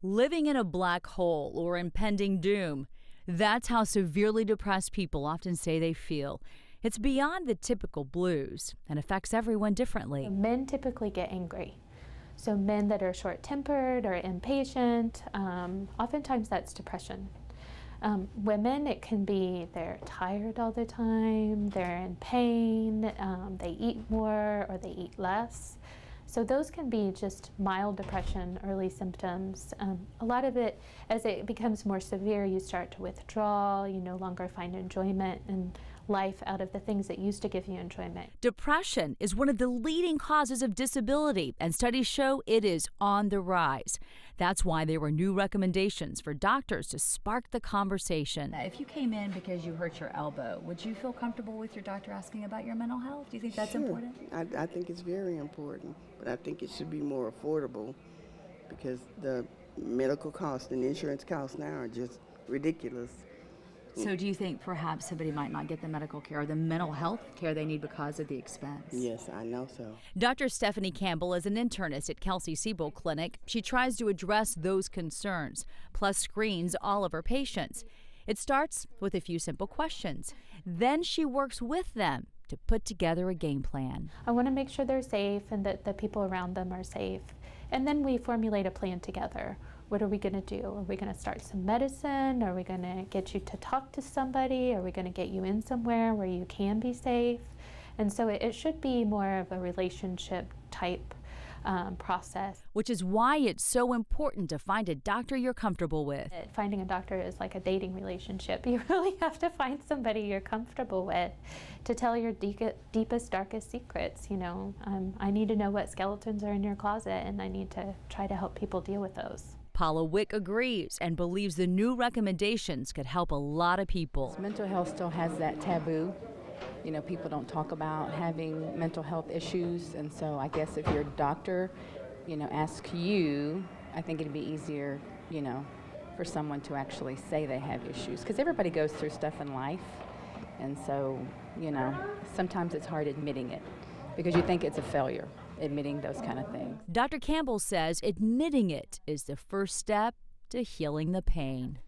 Living in a black hole or impending doom. That's how severely depressed people often say they feel. It's beyond the typical blues and affects everyone differently. Men typically get angry. So men that are short-tempered or impatient, oftentimes that's depression. Women, it can be they're tired all the time, they're in pain, they eat more or they eat less. So those can be just mild depression, early symptoms. A lot of it, as it becomes more severe, you start to withdraw, you no longer find enjoyment in life out of the things that used to give you enjoyment. Depression is one of the leading causes of disability, and studies show it is on the rise. That's why there were new recommendations for doctors to spark the conversation. If you came in because you hurt your elbow, would you feel comfortable with your doctor asking about your mental health? Do you think that's important? I think it's very important, but I think it should be more affordable because the medical costs and insurance costs now are just ridiculous. So do you think perhaps somebody might not get the medical care or the mental health care they need because of the expense? Yes, I know so. Dr. Stephanie Campbell is an internist at Kelsey-Seybold Clinic. She tries to address those concerns, plus screens all of her patients. It starts with a few simple questions. Then she works with them to put together a game plan. I want to make sure they're safe and that the people around them are safe. And then we formulate a plan together. What are we going to do? Are we going to start some medicine? Are we going to get you to talk to somebody? Are we going to get you in somewhere where you can be safe? And so it should be more of a relationship type process. Which is why it's so important to find a doctor you're comfortable with. Finding a doctor is like a dating relationship. You really have to find somebody you're comfortable with to tell your deepest, darkest secrets. You know, I need to know what skeletons are in your closet, and I need to try to help people deal with those. Paula Wick agrees and believes the new recommendations could help a lot of people. Mental health still has that taboo. You know, people don't talk about having mental health issues, and so I guess if your doctor, asks you, I think it'd be easier, for someone to actually say they have issues, because everybody goes through stuff in life, and so, sometimes it's hard admitting it because you think it's a failure, admitting those kind of things. Dr. Campbell says admitting it is the first step to healing the pain.